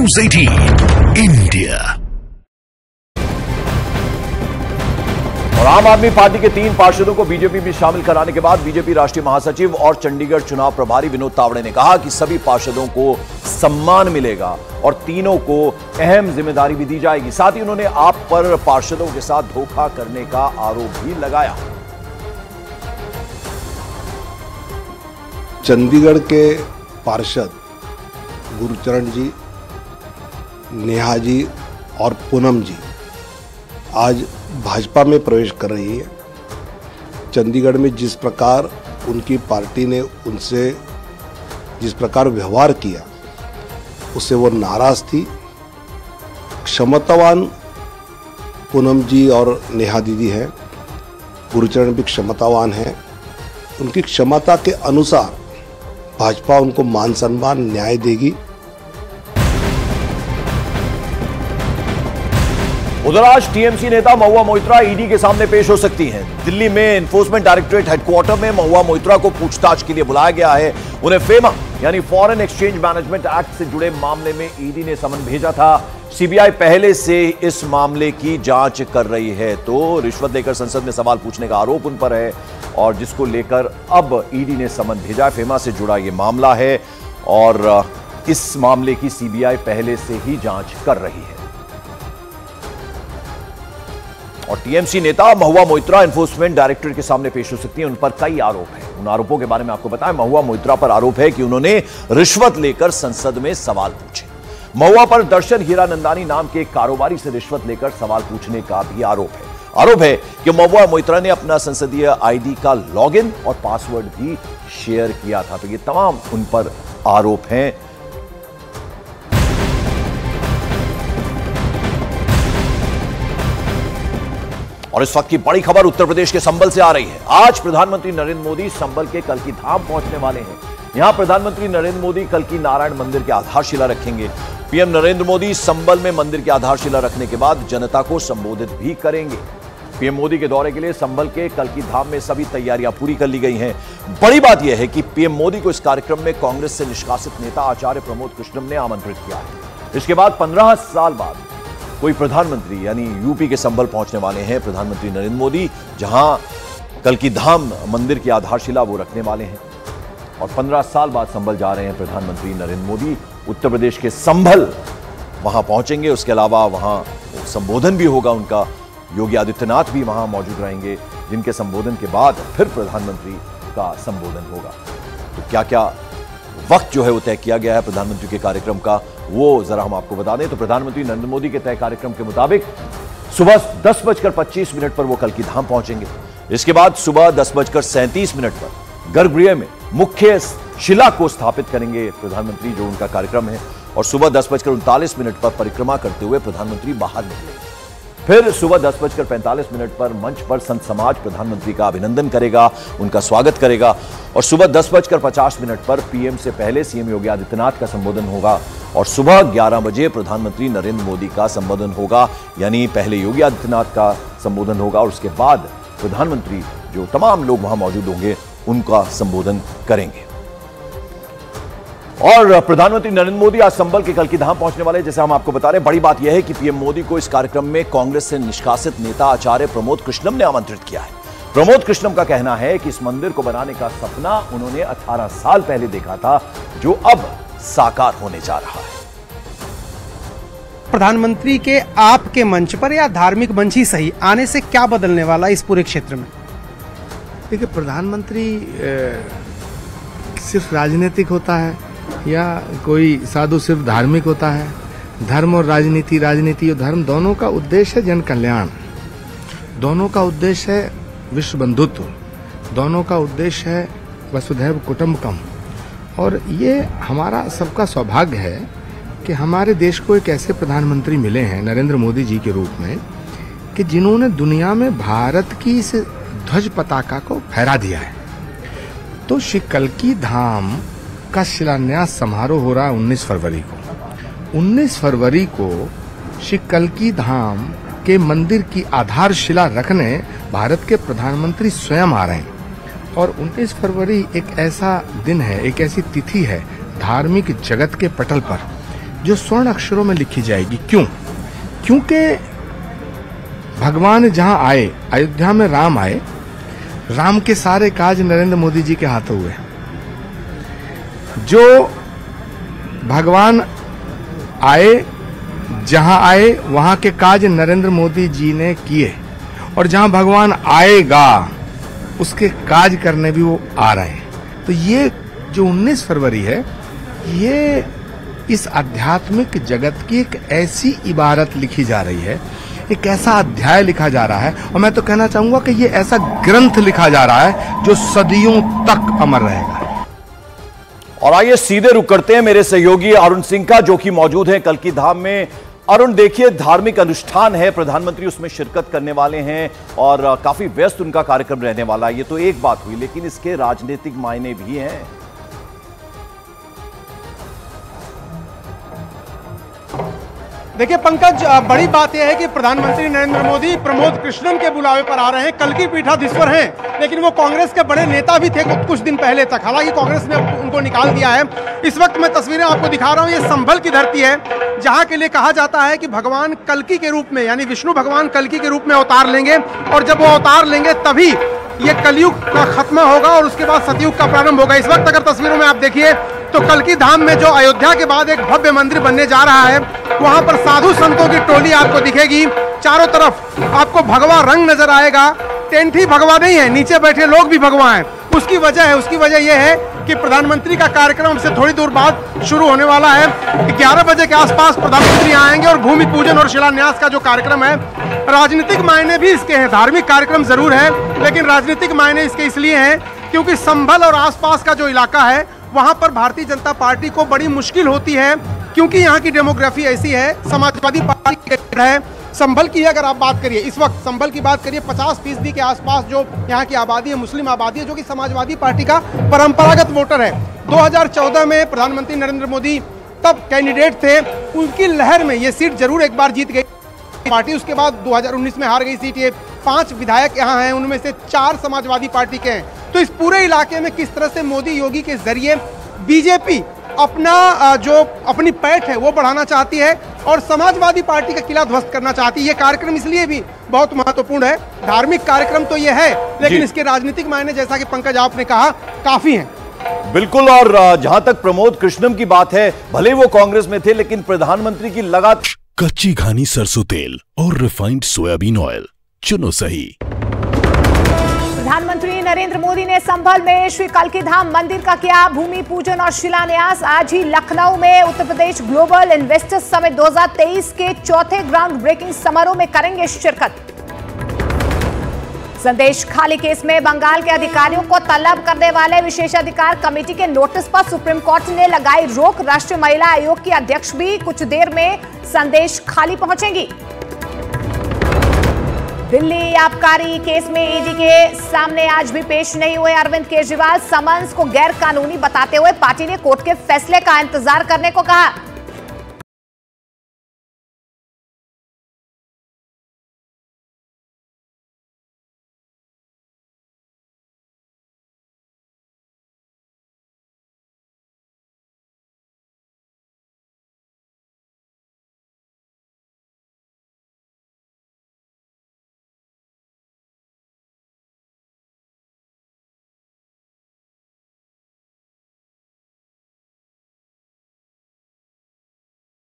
News 18 India. और आम आदमी पार्टी के 3 पार्षदों को बीजेपी में शामिल कराने के बाद बीजेपी राष्ट्रीय महासचिव और चंडीगढ़ चुनाव प्रभारी विनोद तावड़े ने कहा कि सभी पार्षदों को सम्मान मिलेगा और तीनों को अहम जिम्मेदारी भी दी जाएगी। साथ ही उन्होंने आप पर पार्षदों के साथ धोखा करने का आरोप भी लगाया। चंडीगढ़ के पार्षद गुरचरण जी, नेहा जी और पूनम जी आज भाजपा में प्रवेश कर रही है। चंडीगढ़ में जिस प्रकार उनकी पार्टी ने उनसे जिस प्रकार व्यवहार किया उससे वो नाराज थी। क्षमतावान पूनम जी और नेहा दीदी हैं, गुरचरण भी क्षमतावान हैं। उनकी क्षमता के अनुसार भाजपा उनको मान सम्मान न्याय देगी। उधर आज टीएमसी नेता महुआ मोइत्रा ईडी के सामने पेश हो सकती हैं। दिल्ली में एनफोर्समेंट डायरेक्टरेट हेडक्वार्टर में महुआ मोइत्रा को पूछताछ के लिए बुलाया गया है। उन्हें फेमा यानी फॉरेन एक्सचेंज मैनेजमेंट एक्ट से जुड़े मामले में ईडी ने समन भेजा था। सीबीआई पहले से इस मामले की जांच कर रही है। तो रिश्वत लेकर संसद में सवाल पूछने का आरोप उन पर है और जिसको लेकर अब ईडी ने समन भेजा। फेमा से जुड़ा यह मामला है और इस मामले की सीबीआई पहले से ही जांच कर रही है। और टीएमसी नेता महुआ मोइत्रा एनफोर्समेंट डायरेक्टरेट के सामने पेश हो सकती है। उन पर कई आरोप हैं। उन आरोपों के बारे में आपको बताएं। महुआ मोइत्रा पर आरोप है कि उन्होंने रिश्वत लेकर संसद में सवाल पूछे। महुआ पर दर्शन हीरानंदानी नाम के कारोबारी से रिश्वत लेकर सवाल पूछने का भी आरोप है। आरोप है कि महुआ मोइत्रा ने अपना संसदीय आईडी का लॉगिन और पासवर्ड भी शेयर किया था। तो ये तमाम उन पर आरोप हैं। और इस वक्त की बड़ी खबर उत्तर प्रदेश के संबल से आ रही है। आज प्रधानमंत्री नरेंद्र मोदी संबल के कल्की धाम पहुंचने वाले हैं। यहां प्रधानमंत्री नरेंद्र मोदी कल्की नारायण मंदिर की आधारशिला रखेंगे। पीएम नरेंद्र मोदी संबल में मंदिर की आधारशिला रखने के बाद जनता को संबोधित भी करेंगे। पीएम मोदी के दौरे के लिए संबल के कल्की धाम में सभी तैयारियां पूरी कर ली गई हैं। बड़ी बात यह है कि पीएम मोदी को इस कार्यक्रम में कांग्रेस से निष्कासित नेता आचार्य प्रमोद कृष्णम ने आमंत्रित किया है। इसके बाद 15 साल बाद कोई प्रधानमंत्री यानी यूपी के संबल पहुंचने वाले हैं प्रधानमंत्री नरेंद्र मोदी, जहां कल्की धाम मंदिर की आधारशिला वो रखने वाले हैं। और 15 साल बाद संबल जा रहे हैं प्रधानमंत्री नरेंद्र मोदी। उत्तर प्रदेश के संभल वहां पहुंचेंगे। उसके अलावा वहां संबोधन भी होगा उनका। योगी आदित्यनाथ भी वहां मौजूद रहेंगे, जिनके संबोधन के बाद फिर प्रधानमंत्री का संबोधन होगा। तो क्या क्या वक्त जो है वो तय किया गया है प्रधानमंत्री के कार्यक्रम का, वो जरा हम आपको बता दें। तो प्रधानमंत्री नरेंद्र मोदी के तय कार्यक्रम के मुताबिक सुबह 10:25 पर वो कल्की धाम पहुंचेंगे। इसके बाद सुबह 10:37 पर गर्भगृह में मुख्य शिला को स्थापित करेंगे प्रधानमंत्री, जो उनका कार्यक्रम है। और सुबह 10:39 पर परिक्रमा करते हुए प्रधानमंत्री बाहर निकलेंगे। फिर सुबह 10:45 पर मंच पर संत समाज प्रधानमंत्री का अभिनंदन करेगा, उनका स्वागत करेगा। और सुबह 10:50 पर पीएम से पहले सीएम योगी आदित्यनाथ का संबोधन होगा। और सुबह 11 बजे प्रधानमंत्री नरेंद्र मोदी का संबोधन होगा, यानी पहले योगी आदित्यनाथ का संबोधन होगा और उसके बाद प्रधानमंत्री, जो तमाम लोग वहां मौजूद होंगे, उनका संबोधन करेंगे। और प्रधानमंत्री नरेंद्र मोदी आज संबल के कल्की धाम पहुंचने वाले, जैसे हम आपको बता रहे हैं। बड़ी बात यह है कि पीएम मोदी को इस कार्यक्रम में कांग्रेस से निष्कासित नेता आचार्य प्रमोद कृष्णम ने आमंत्रित किया है। प्रमोद कृष्णम का कहना है कि इस मंदिर को बनाने का सपना उन्होंने 18 साल पहले देखा था, जो अब साकार होने जा रहा है। प्रधानमंत्री के आपके मंच पर या धार्मिक मंच ही सही आने से क्या बदलने वाला इस पूरे क्षेत्र में? देखिए, प्रधानमंत्री सिर्फ राजनीतिक होता है या कोई साधु सिर्फ धार्मिक होता है? धर्म और राजनीति, राजनीति और धर्म, दोनों का उद्देश्य है जन कल्याण, दोनों का उद्देश्य है विश्व बंधुत्व, दोनों का उद्देश्य है वसुधैव कुटुंबकम। और ये हमारा सबका सौभाग्य है कि हमारे देश को एक ऐसे प्रधानमंत्री मिले हैं नरेंद्र मोदी जी के रूप में, कि जिन्होंने दुनिया में भारत की इस ध्वज पताका को फहरा दिया है। तो श्री कल्की धाम का शिलान्यास समारोह हो रहा है 19 फरवरी को। 19 फरवरी को श्री कल्की धाम के मंदिर की आधारशिला रखने भारत के प्रधानमंत्री स्वयं आ रहे हैं। और 19 फरवरी एक ऐसा दिन है, एक ऐसी तिथि है धार्मिक जगत के पटल पर, जो स्वर्ण अक्षरों में लिखी जाएगी। क्यों? क्योंकि भगवान जहां आए, अयोध्या में राम आए, राम के सारे काज नरेंद्र मोदी जी के हाथों हुए। जो भगवान आए, जहां आए वहां के काज नरेंद्र मोदी जी ने किए, और जहां भगवान आएगा उसके काज करने भी वो आ रहे हैं। तो ये जो 19 फरवरी है, ये इस आध्यात्मिक जगत की एक ऐसी इबारत लिखी जा रही है, एक ऐसा अध्याय लिखा जा रहा है, और मैं तो कहना चाहूंगा कि ये ऐसा ग्रंथ लिखा जा रहा है जो सदियों तक अमर रहेगा। और आइए सीधे रुक करते हैं मेरे सहयोगी अरुण सिंह का, जो कि मौजूद है कल्की धाम में। अरुण, देखिए, धार्मिक अनुष्ठान है, प्रधानमंत्री उसमें शिरकत करने वाले हैं और काफी व्यस्त उनका कार्यक्रम रहने वाला है। ये तो एक बात हुई, लेकिन इसके राजनीतिक मायने भी हैं। देखिए पंकज, बड़ी बात यह है कि प्रधानमंत्री नरेंद्र मोदी प्रमोद कृष्णन के बुलावे पर आ रहे हैं। कल्की पीठाधीश्वर हैं, लेकिन वो कांग्रेस के बड़े नेता भी थे कुछ दिन पहले तक। हालांकि कांग्रेस ने उनको निकाल दिया है। इस वक्त मैं तस्वीरें आपको दिखा रहा हूं, ये संभल की धरती है, जहां के लिए कहा जाता है कि भगवान कल्की के रूप में, यानी विष्णु भगवान कल्की के रूप में अवतार लेंगे, और जब वो अवतार लेंगे तभी ये कलयुग का खत्म होगा और उसके बाद सतयुग का प्रारंभ होगा। इस वक्त अगर तस्वीरों में आप देखिए तो कल्की धाम में जो अयोध्या के बाद एक भव्य मंदिर बनने जा रहा है, वहां पर साधु संतों की टोली आपको दिखेगी। चारों तरफ आपको भगवा रंग नजर आएगा। टेंट ही भगवा नहीं है, नीचे बैठे लोग भी भगवा हैं। उसकी वजह यह है कि प्रधानमंत्री का कार्यक्रम से थोड़ी दूर बाद शुरू होने वाला है। 11 बजे के आसपास प्रधानमंत्री आएंगे और भूमि पूजन और शिलान्यास का जो कार्यक्रम है, राजनीतिक मायने भी इसके हैं। धार्मिक कार्यक्रम जरूर है, लेकिन राजनीतिक मायने इसके इसलिए हैं क्योंकि संभल और आसपास का जो इलाका है, वहां पर भारतीय जनता पार्टी को बड़ी मुश्किल होती है, क्योंकि यहाँ की डेमोग्राफी ऐसी है। समाजवादी पार्टी है संभल की, अगर आप बात करिए इस वक्त संभल की बात करिए, 50% के आसपास जो यहाँ की आबादी है, मुस्लिम आबादी है, जो कि समाजवादी पार्टी का परंपरागत वोटर है। 2014 में प्रधानमंत्री नरेंद्र मोदी तब कैंडिडेट थे, उनकी लहर में ये सीट जरूर एक बार जीत गई पार्टी। उसके बाद 2019 में हार गई सीट। ये 5 विधायक यहाँ हैं, उनमें से 4 समाजवादी पार्टी के हैं। तो इस पूरे इलाके में किस तरह से मोदी योगी के जरिए बीजेपी अपनी पैठ है वो बढ़ाना चाहती है और समाजवादी पार्टी का किला ध्वस्त करना चाहती है। ये कार्यक्रम इसलिए भी बहुत महत्वपूर्ण है। धार्मिक कार्यक्रम तो ये है, लेकिन इसके राजनीतिक मायने, जैसा कि पंकज आपने कहा, काफी हैं। बिल्कुल। और जहां तक प्रमोद कृष्णम की बात है, भले वो कांग्रेस में थे, लेकिन प्रधानमंत्री की लगातार कच्ची घानी सरसों तेल और रिफाइंड सोयाबीन ऑयल चुनो सही। प्रधानमंत्री नरेंद्र मोदी ने संभल में श्री कल्की धाम मंदिर का किया भूमि पूजन और शिलान्यास। आज ही लखनऊ में Uttar Pradesh global investors summit 2023 के चौथे ग्राउंड ब्रेकिंग समारोह में करेंगे शिरकत। संदेश खाली केस में बंगाल के अधिकारियों को तलब करने वाले विशेषाधिकार कमेटी के नोटिस पर सुप्रीम कोर्ट ने लगाई रोक। राष्ट्रीय महिला आयोग की अध्यक्ष भी कुछ देर में संदेश खाली पहुंचेंगी। दिल्ली आबकारी केस में ईडी के सामने आज भी पेश नहीं हुए अरविंद केजरीवाल। समन्स को गैर कानूनी बताते हुए पार्टी ने कोर्ट के फैसले का इंतजार करने को कहा।